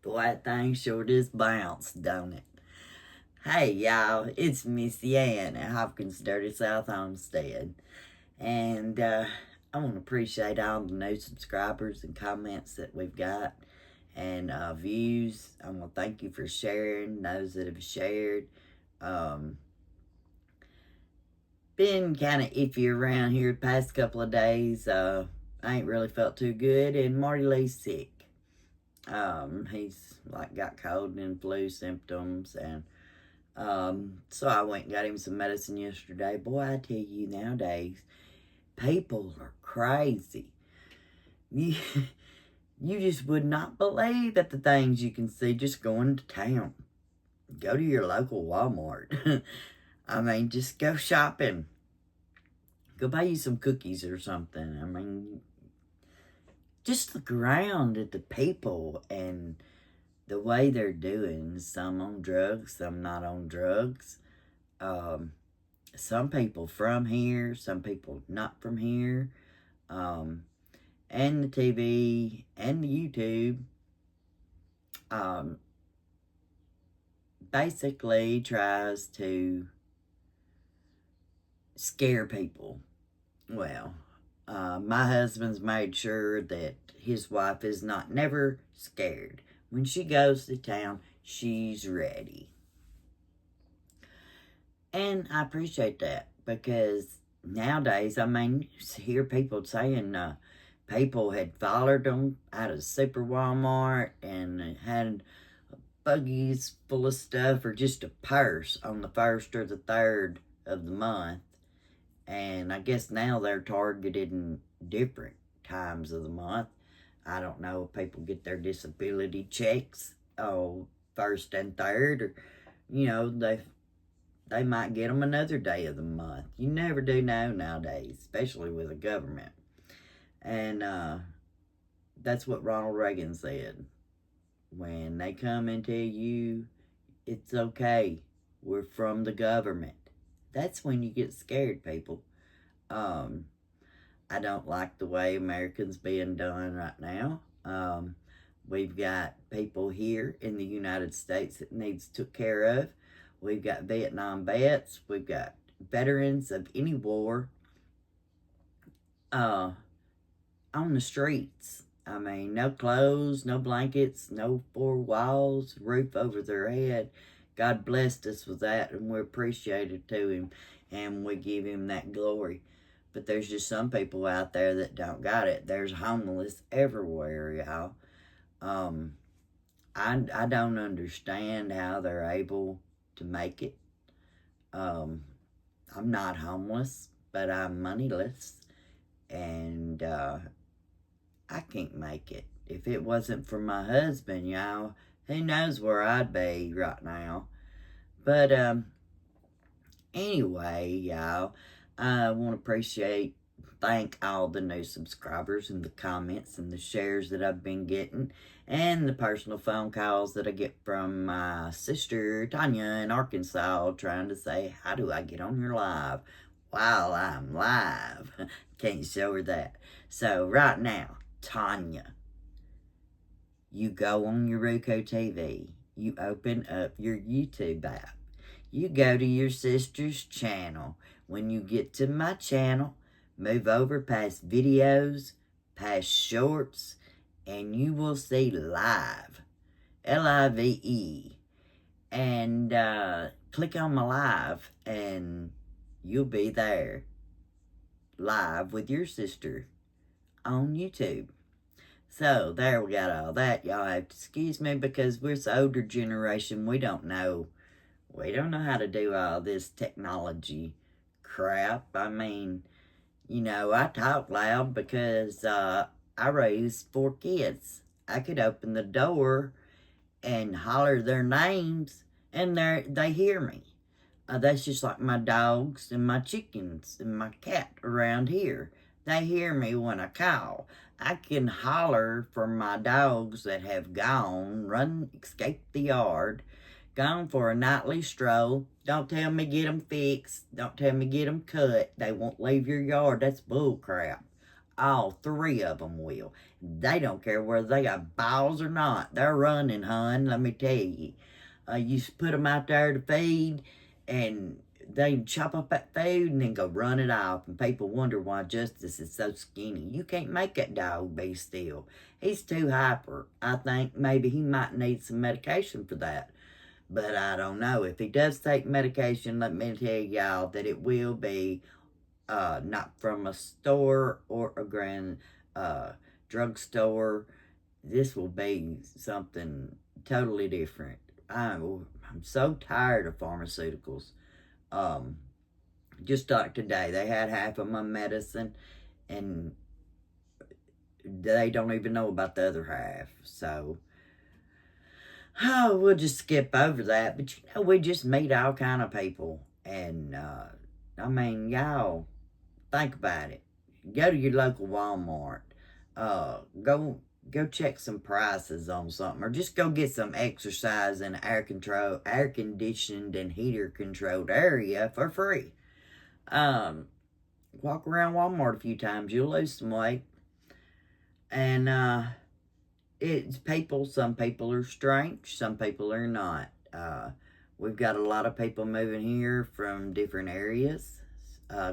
Boy, that thing sure does bounce, don't it? Hey, y'all, it's Missy Ann at Hopkins Dirty South Homestead. And I want to appreciate all the new subscribers and comments that we've got and views. I want to thank you for sharing, those that have shared. Been kind of iffy around here the past couple of days. I ain't really felt too good, and Marty Lee's sick. He's like got cold and flu symptoms, and so I went and got him some medicine yesterday. Boy, I tell you, nowadays people are crazy. You just would not believe at the things you can see just going to town. Go to your local Walmart. I mean, just go shopping. Go buy you some cookies or something. I mean, just look around at the people and the way they're doing. Some on drugs, some not on drugs. Some people from here, some people not from here. And the TV and the YouTube basically tries to scare people. Well, my husband's made sure that his wife is never scared. When she goes to town, she's ready. And I appreciate that, because nowadays, I mean, you hear people saying people had followed them out of Super Walmart and had buggies full of stuff, or just a purse on the 1st or the 3rd of the month. And I guess now they're targeted in different times of the month. I don't know if people get their disability checks 1st and 3rd, or, you know, they might get them another day of the month. You never do know nowadays, especially with the government. And that's what Ronald Reagan said. When they come and tell you it's okay, we're from the government, that's when you get scared, people. I don't like the way Americans being done right now. We've got people here in the United States that needs took care of. We've got Vietnam vets. We've got veterans of any war on the streets. I mean, no clothes, no blankets, no 4 walls, roof over their head. God blessed us with that, and we're appreciative to him, and we give him that glory. But there's just some people out there that don't got it. There's homeless everywhere, y'all. I don't understand how they're able to make it. I'm not homeless, but I'm moneyless, and I can't make it. If it wasn't for my husband, y'all, who knows where I'd be right now. But anyway, y'all, I want to thank all the new subscribers and the comments and the shares that I've been getting, and the personal phone calls that I get from my sister Tanya in Arkansas trying to say, how do I get on your live while I'm live? Can't show her that. So right now, Tanya, you go on your Roku TV, you open up your YouTube app, you go to your sister's channel. When you get to my channel, move over past videos, past shorts, and you will see live, Live, and click on my live, and you'll be there live with your sister on YouTube. So there, we got all that. Y'all have to excuse me, because we're the older generation. We don't know how to do all this technology crap. I mean, you know, I talk loud because I raised 4 kids. I could open the door and holler their names, and they hear me. That's just like my dogs and my chickens and my cat around here. They hear me when I call. I can holler for my dogs that have escaped the yard, gone for a nightly stroll. Don't tell me get them fixed. Don't tell me get them cut. They won't leave your yard. That's bull crap. All three of them will. They don't care whether they got balls or not. They're running, hun, let me tell you. You put them out there to feed, and they chop up that food and then go run it off. And people wonder why Justice is so skinny. You can't make that dog be still. He's too hyper. I think maybe he might need some medication for that. But I don't know. If he does take medication, let me tell y'all that it will be not from a store or a drugstore. This will be something totally different. I'm so tired of pharmaceuticals. Just like today, they had half of my medicine, and they don't even know about the other half. So, we'll just skip over that. But we just meet all kind of people, and I mean, y'all think about it. Go to your local Walmart. Go check some prices on something, or just go get some exercise in an air conditioned and heater controlled area for free. Walk around Walmart a few times, you'll lose some weight. And it's people. Some people are strange, some people are not. We've got a lot of people moving here from different areas.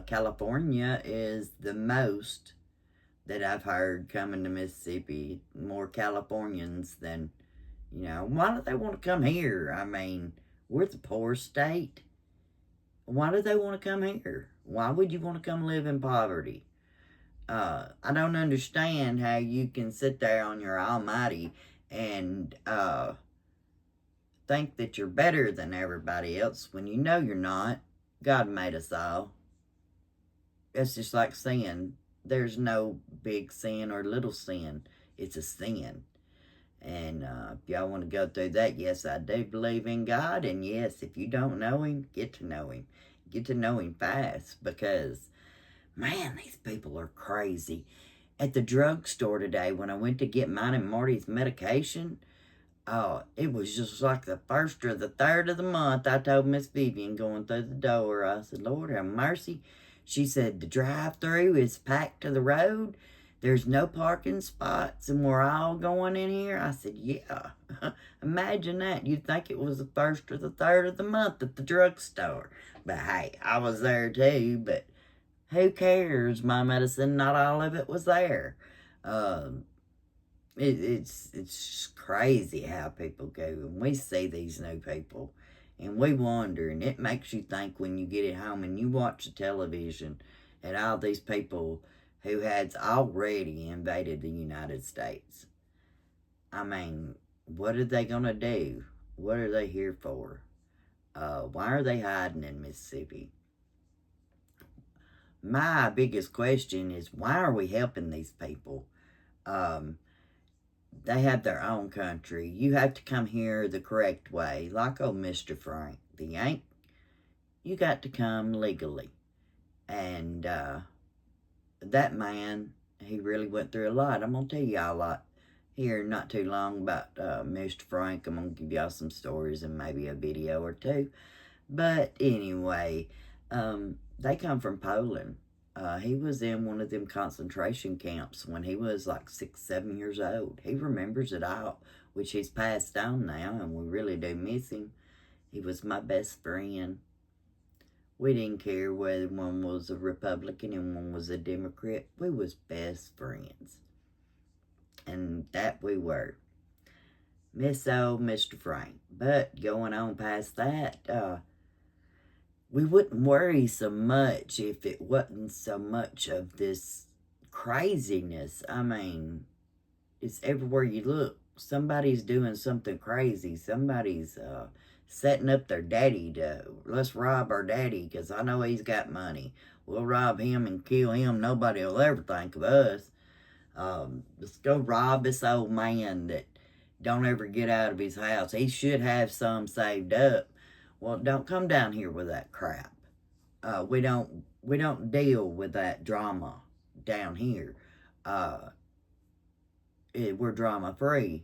California is the most that I've heard coming to Mississippi. More Californians than, why do they want to come here? I mean, we're the poor state. Why do they want to come here? Why would you want to come live in poverty? I don't understand how you can sit there on your almighty and think that you're better than everybody else when you know you're not. God made us all. It's just like sin. There's no big sin or little sin. It's a sin. And if y'all want to go through that, yes, I do believe in God. And yes, if you don't know him, get to know him. Get to know him fast, because, man, these people are crazy. At the drugstore today, when I went to get mine and Marty's medication, it was just like the first or the third of the month. I told Miss Vivian going through the door, I said, Lord have mercy. She said, the drive-through is packed to the road. There's no parking spots, and we're all going in here. I said, yeah. Imagine that. You'd think it was the first or the third of the month at the drugstore. But hey, I was there too, but who cares? My medicine, not all of it was there. It's just crazy how people go. And we see these new people, and we wonder, and it makes you think when you get at home and you watch the television at all these people who had already invaded the United States. I mean, what are they going to do? What are they here for? Why are they hiding in Mississippi? My biggest question is, why are we helping these people? They have their own country. You have to come here the correct way. Like old Mr. Frank, the Yank, you got to come legally. And that man, he really went through a lot. I'm going to tell y'all a lot here not too long about Mr. Frank. I'm going to give y'all some stories and maybe a video or two. But anyway, they come from Poland. He was in one of them concentration camps when he was like 6, 7 years old. He remembers it all, which he's passed on now, and we really do miss him. He was my best friend. We didn't care whether one was a Republican and one was a Democrat. We was best friends. And that we were. Miss old Mr. Frank. But going on past that, we wouldn't worry so much if it wasn't so much of this craziness. I mean, it's everywhere you look. Somebody's doing something crazy. Somebody's setting up their daddy to, let's rob our daddy because I know he's got money. We'll rob him and kill him. Nobody will ever think of us. Let's go rob this old man that don't ever get out of his house. He should have some saved up. Well, don't come down here with that crap. We don't deal with that drama down here. We're drama free.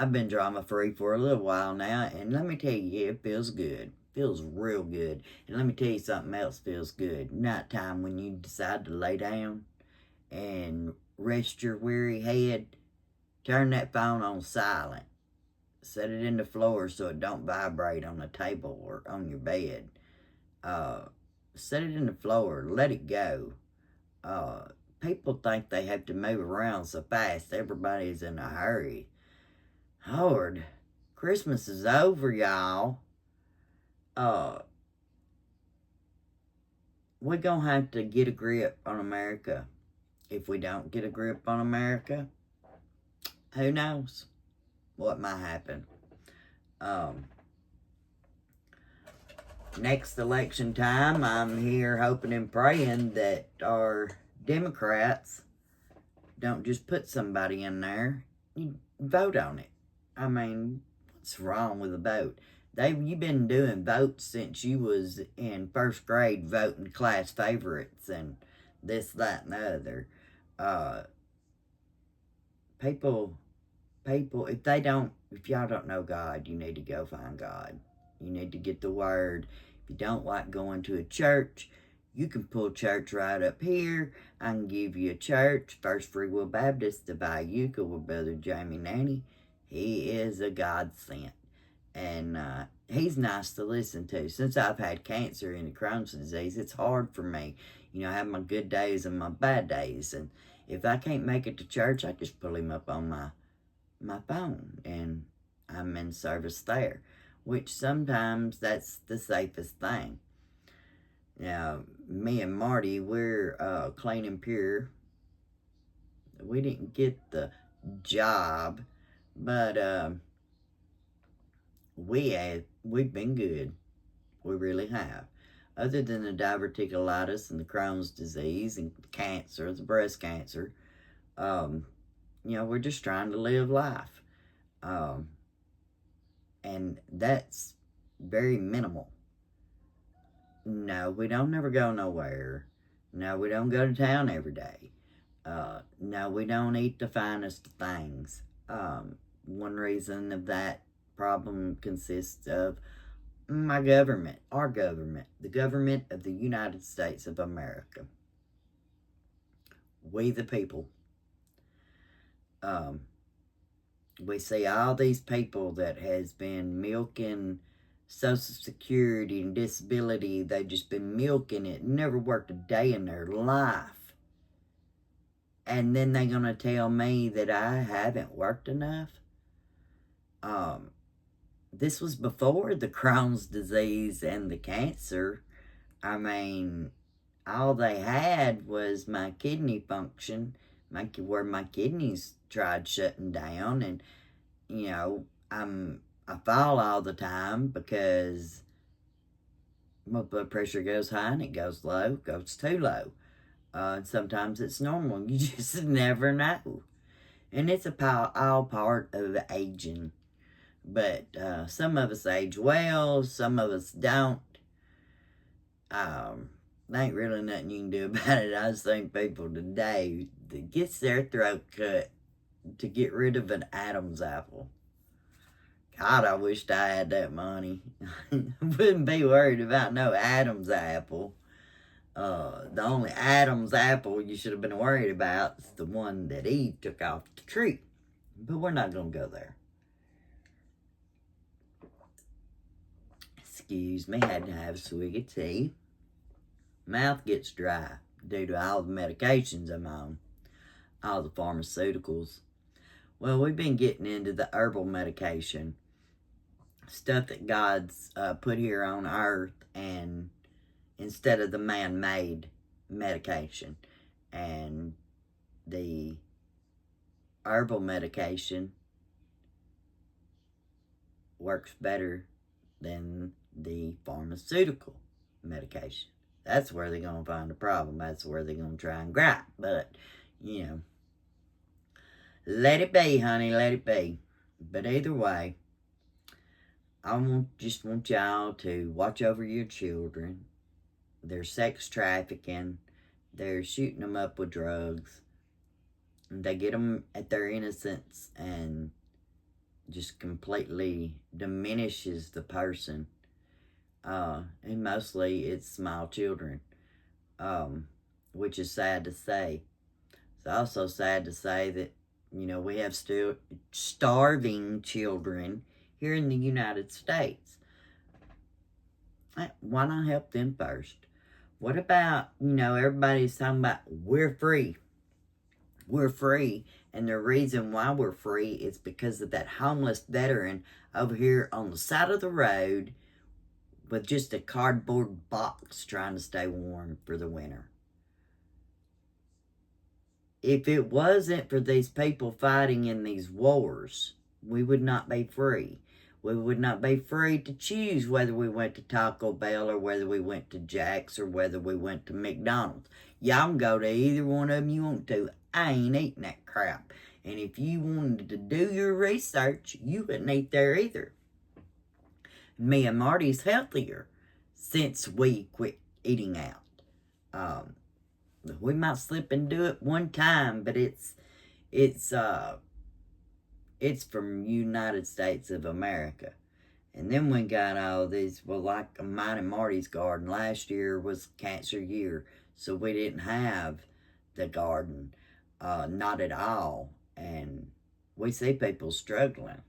I've been drama free for a little while now, and let me tell you, it feels good. Feels real good. And let me tell you something else feels good. Nighttime when you decide to lay down and rest your weary head. Turn that phone on silent. Set it in the floor so it don't vibrate on the table or on your bed. Set it in the floor. Let it go. People think they have to move around so fast. Everybody's in a hurry. Lord, Christmas is over, y'all. We're going to have to get a grip on America. If we don't get a grip on America, who knows what might happen. Next election time, I'm here hoping and praying that our Democrats don't just put somebody in there. You vote on it. I mean, what's wrong with a vote? You've been doing votes since you was in first grade, voting class favorites and this, that, and the other. People, if y'all don't know God, you need to go find God. You need to get the word. If you don't like going to a church, you can pull church right up here. I can give you a church, First Free Will Baptist of Iuka with Brother Jamie Nanny. He is a godsend. And he's nice to listen to. Since I've had cancer and Crohn's disease, it's hard for me. You know, I have my good days and my bad days. And if I can't make it to church, I just pull him up on my phone. And I'm in service there. Which sometimes that's the safest thing. Now, me and Marty, we're clean and pure. We didn't get the job, but we've been good. We really have. Other than the diverticulitis and the Crohn's disease and cancer, the breast cancer, we're just trying to live life. And that's very minimal. No, we don't never go nowhere. No, we don't go to town every day. No, we don't eat the finest of things. One reason of that problem consists of our government, the government of the United States of America. We the people. We see all these people that has been milking Social Security and disability. They've just been milking it, never worked a day in their life. And then they're going to tell me that I haven't worked enough. This was before the Crohn's disease and the cancer. I mean, all they had was my kidney function, where my kidneys tried shutting down. And, I fall all the time because my blood pressure goes high and it goes low, goes too low. And sometimes it's normal. You just never know. And it's all part of aging. But some of us age well, some of us don't. There ain't really nothing you can do about it. I've seen people today that gets their throat cut to get rid of an Adam's apple. God, I wished I had that money. Wouldn't be worried about no Adam's apple. The only Adam's apple you should have been worried about is the one that Eve took off the tree. But we're not going to go there. Excuse me, had to have a swig of tea. Mouth gets dry due to all the medications I'm on. All the pharmaceuticals. Well, we've been getting into the herbal medication. Stuff that God's put here on earth, and instead of the man-made medication. And the herbal medication works better than the pharmaceutical medication. That's where they're going to find a problem. That's where they're going to try and gripe. But, let it be, honey, let it be. But either way, I just want y'all to watch over your children. They're sex trafficking. They're shooting them up with drugs. They get them at their innocence and just completely diminishes the person. And mostly it's small children, which is sad to say. It's also sad to say that, we have still starving children here in the United States. Why not help them first? What about, everybody's talking about we're free. We're free. And the reason why we're free is because of that homeless veteran over here on the side of the road with just a cardboard box trying to stay warm for the winter. If it wasn't for these people fighting in these wars, we would not be free. We would not be free to choose whether we went to Taco Bell or whether we went to Jack's or whether we went to McDonald's. Y'all can go to either one of them you want to. I ain't eating that crap. And if you wanted to do your research, you wouldn't eat there either. Me and Marty's healthier since we quit eating out. We might slip and do it one time, but it's from United States of America. And then we got all these, like mine and Marty's garden. Last year was cancer year, so we didn't have the garden, not at all. And we see people struggling.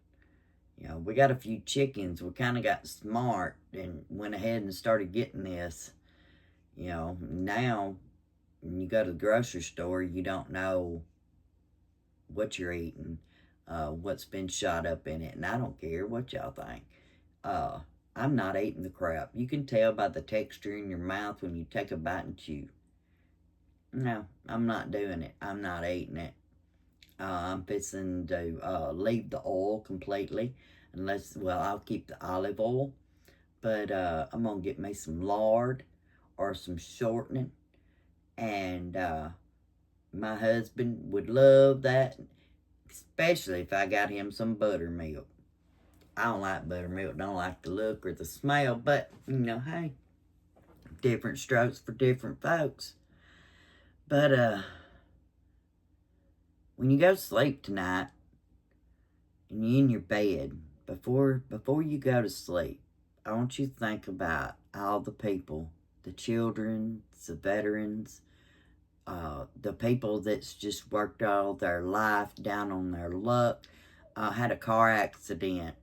We got a few chickens. We kind of got smart and went ahead and started getting this. Now, when you go to the grocery store, you don't know what you're eating, what's been shot up in it. And I don't care what y'all think. I'm not eating the crap. You can tell by the texture in your mouth when you take a bite and chew. No, I'm not doing it. I'm not eating it. I'm fixing to leave the oil completely. I'll keep the olive oil. But I'm going to get me some lard or some shortening. And my husband would love that, especially if I got him some buttermilk. I don't like buttermilk, don't like the look or the smell, but, hey, different strokes for different folks. But when you go to sleep tonight, and you're in your bed, before you go to sleep, I want you to think about all the people, the children, the veterans, the people that's just worked all their life down on their luck, had a car accident.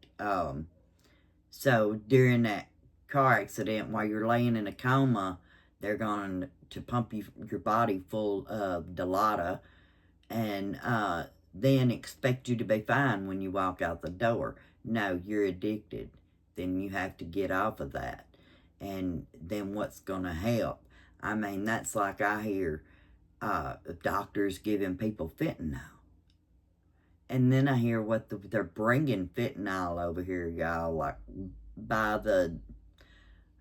So during that car accident, while you're laying in a coma, they're going to pump your body full of Dilaudid and then expect you to be fine when you walk out the door. No, you're addicted. Then you have to get off of that. And then what's going to help? I mean, that's like I hear doctors giving people fentanyl. And then I hear what they're bringing fentanyl over here, y'all, like by the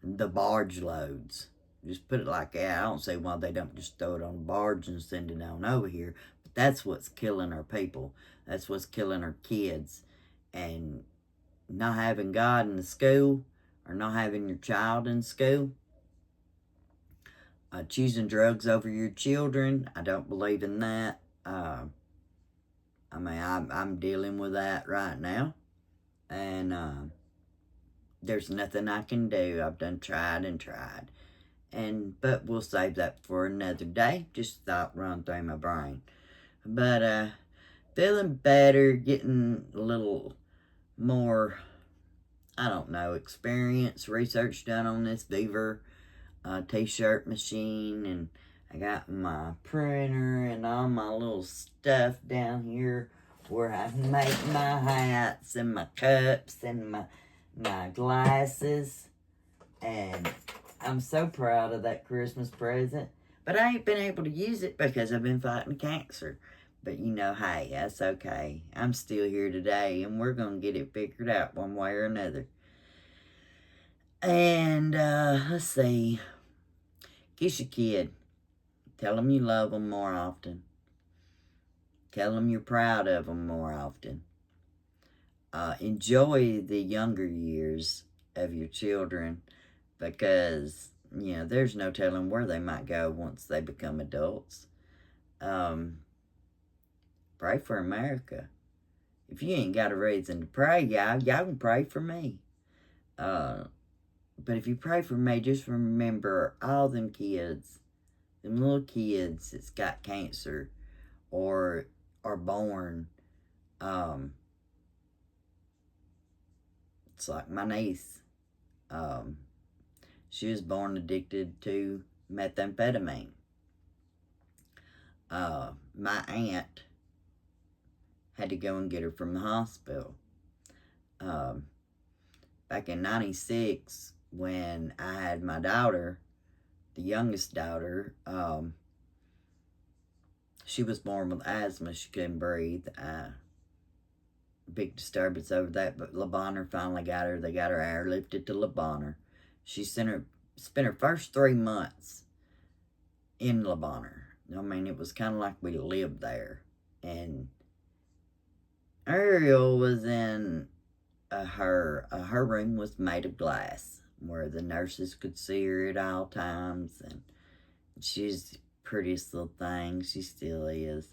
barge loads. Just put it like that. I don't say why they don't just throw it on a barge and send it on over here. But that's what's killing our people. That's what's killing our kids. And not having God in the school or not having your child in school. Choosing drugs over your children. I don't believe in that. I'm dealing with that right now. And there's nothing I can do. I've done tried and tried. But we'll save that for another day. Just thought run through my brain. But feeling better, getting a little more, I don't know, experience, research done on this Beaver t-shirt machine, and I got my printer and all my little stuff down here where I make my hats and my cups and my glasses. And I'm so proud of that Christmas present. But I ain't been able to use it because I've been fighting cancer. But hey, that's okay. I'm still here today, and we're going to get it figured out one way or another. And let's see. Kiss your kid. Tell them you love them more often. Tell them you're proud of them more often. Enjoy the younger years of your children because, there's no telling where they might go once they become adults. Pray for America. If you ain't got a reason to pray, y'all can pray for me. But if you pray for me, just remember all them kids, them little kids that's got cancer, or are born, it's like my niece. She was born addicted to methamphetamine. My aunt had to go and get her from the hospital. Back in 96, when I had my daughter, the youngest daughter, she was born with asthma. She couldn't breathe. Big disturbance over that, but Le Bonheur finally got her. They got her airlifted to Le Bonheur. She spent her first 3 months in Le Bonheur. I mean, it was kind of like we lived there. And Ariel was in her room was made of glass, where the nurses could see her at all times. And she's the prettiest little thing. She still is.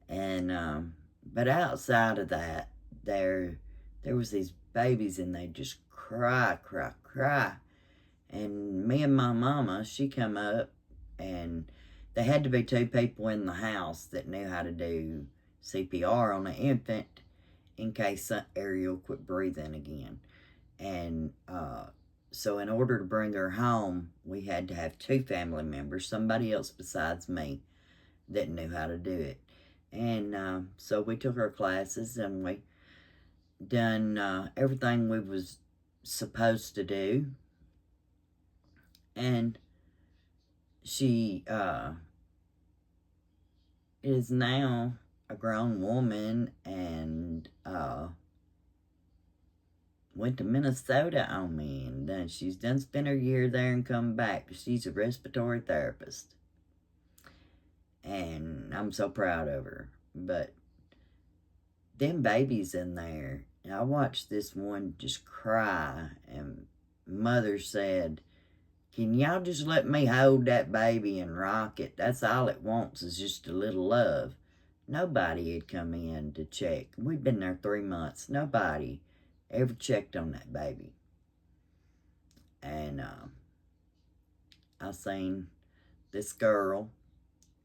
And but outside of that, there was these babies, and they just cry. And me and my mama, she come up, and there had to be 2 people in the house that knew how to do CPR on an infant in case Ariel quit breathing again. And so in order to bring her home, we had to have 2 family members, somebody else besides me, that knew how to do it. And so we took our classes, and we done everything we was supposed to do. And she is now a grown woman, and went to Minnesota on me, and then she's done spent her year there and come back. She's a respiratory therapist, and I'm so proud of her. But them babies in there, I watched this one just cry, and mother said, "Can y'all just let me hold that baby and rock it? That's all it wants, is just a little love." Nobody had come in to check. We'd been there 3 months. Nobody ever checked on that baby. And I seen this girl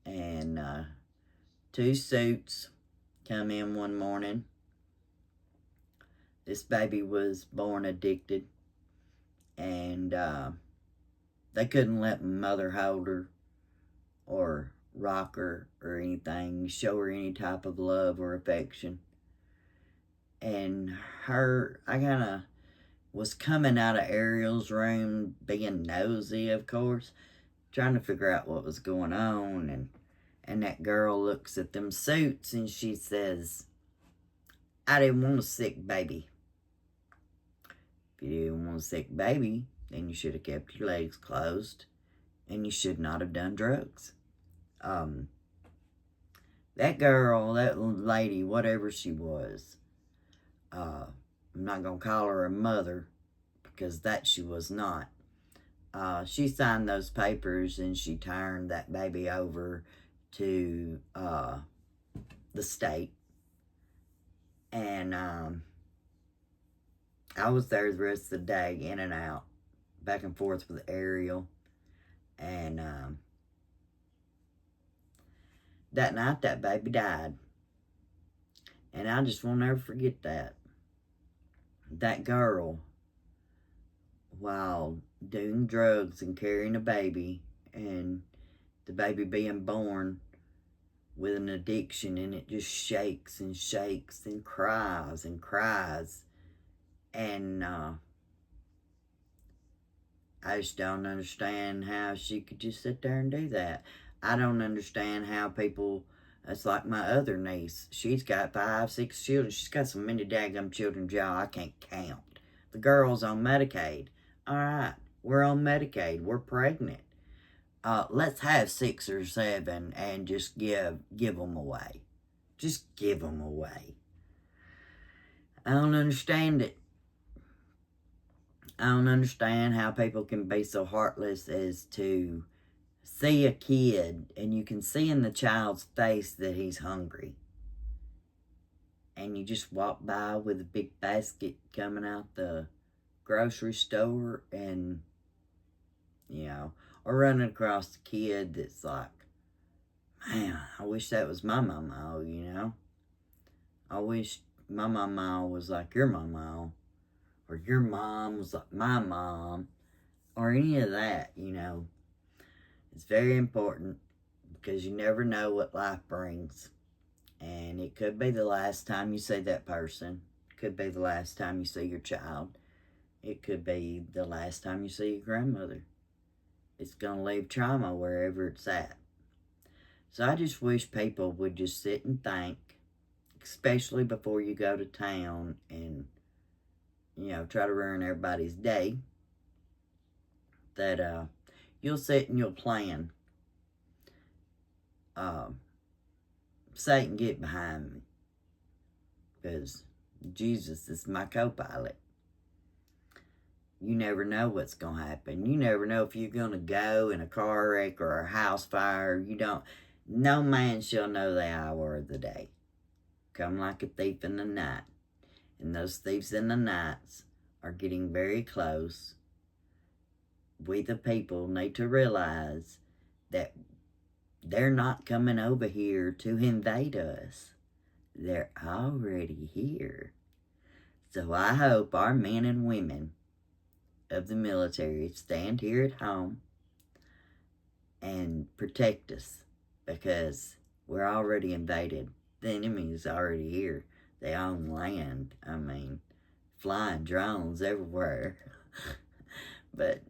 and 2 suits come in one morning. This baby was born addicted, and they couldn't let mother hold her or rock her or anything, show her any type of love or affection. And I kind of was coming out of Ariel's room, being nosy, of course, trying to figure out what was going on. And that girl looks at them suits, and she says, "I didn't want a sick baby." If you didn't want a sick baby, then you should have kept your legs closed, and you should not have done drugs. That girl, that lady, whatever she was, I'm not going to call her a mother, because that she was not. She signed those papers, and she turned that baby over to the state. And I was there the rest of the day, in and out, back and forth with Ariel. And that night, that baby died. And I just will never forget that. That girl, while doing drugs and carrying a baby, and the baby being born with an addiction, and it just shakes and shakes and cries and cries. And I just don't understand how she could just sit there and do that. I don't understand how people, it's like my other niece. She's got 5, 6 children. She's got so many daggum children, y'all, I can't count. The girl's on Medicaid. All right, we're on Medicaid. We're pregnant. Let's have 6 or 7 and just give them away. Just give them away. I don't understand it. I don't understand how people can be so heartless as to see a kid, and you can see in the child's face that he's hungry, and you just walk by with a big basket coming out the grocery store, and, you know, or running across the kid that's like Man, I wish that was my mama, I wish my mama was like your mama, or your mom was like my mom, or any of that, It's very important because you never know what life brings. And it could be the last time you see that person. It could be the last time you see your child. It could be the last time you see your grandmother. It's going to leave trauma wherever it's at. So I just wish people would just sit and think, especially before you go to town and, try to ruin everybody's day, that you'll sit and you'll plan. Satan, get behind me, because Jesus is my co-pilot. You never know what's going to happen. You never know if you're going to go in a car wreck or a house fire. No man shall know the hour of the day. Come like a thief in the night. And those thieves in the nights are getting very close. We the people need to realize that they're not coming over here to invade us. They're already here. So I hope our men and women of the military stand here at home and protect us, because we're already invaded. The enemy is already here. They own land. Flying drones everywhere. But,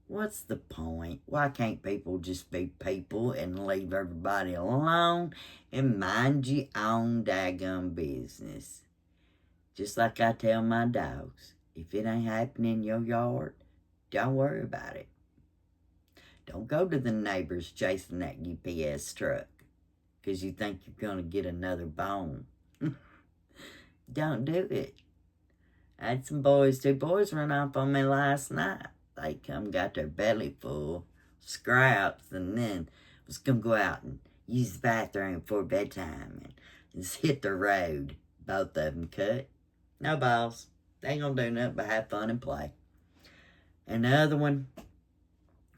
what's the point? Why can't people just be people and leave everybody alone and mind your own daggum business? Just like I tell my dogs, if it ain't happening in your yard, don't worry about it. Don't go to the neighbors chasing that UPS truck because you think you're going to get another bone. Don't do it. I had two boys run off on me last night. They got their belly full, scraps, and then was going to go out and use the bathroom for bedtime and just hit the road. Both of them cut. No balls. They ain't going to do nothing but have fun and play. And the other one,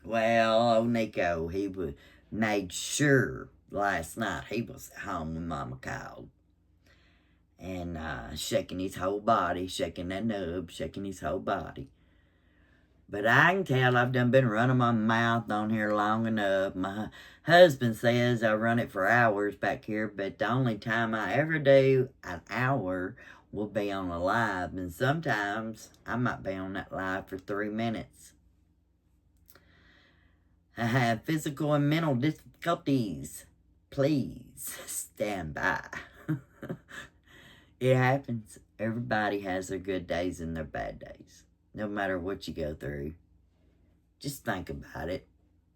well, old Nico, made sure last night he was at home when Mama called. And shaking his whole body, shaking that nub, shaking his whole body. But I can tell I've been running my mouth on here long enough. My husband says I run it for hours back here, but the only time I ever do an hour will be on a live. And sometimes I might be on that live for 3 minutes. I have physical and mental difficulties. Please stand by. It happens. Everybody has their good days and their bad days. No matter what you go through. Just think about it.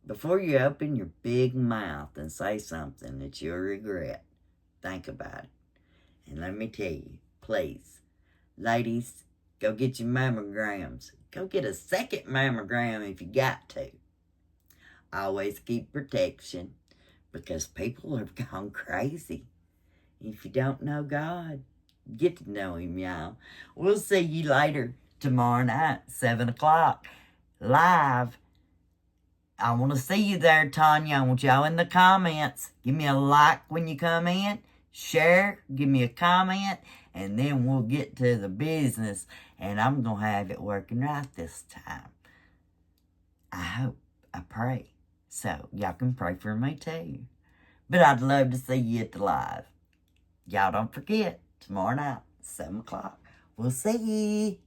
Before you open your big mouth and say something that you'll regret, think about it. And let me tell you, please, ladies, go get your mammograms. Go get a second mammogram if you got to. Always keep protection, because people have gone crazy. If you don't know God, get to know Him, y'all. We'll see you later tomorrow night, 7 o'clock, live. I want to see you there, Tanya. I want y'all in the comments. Give me a like when you come in. Share. Give me a comment. And then we'll get to the business. And I'm going to have it working right this time. I hope. I pray. So, y'all can pray for me too. But I'd love to see you at the live. Y'all don't forget, tomorrow night, 7 o'clock. We'll see you.